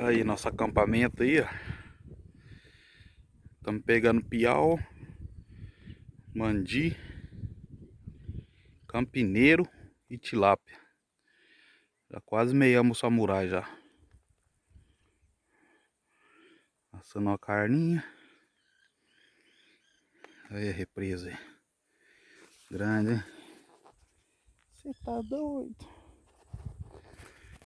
Aí, nosso acampamento aí, ó. Estamos pegando piau, mandi, campineiro e tilápia. Já quase meiamos o samurai já. Assando uma carninha. Aí a represa aí. Grande, hein? Você tá doido?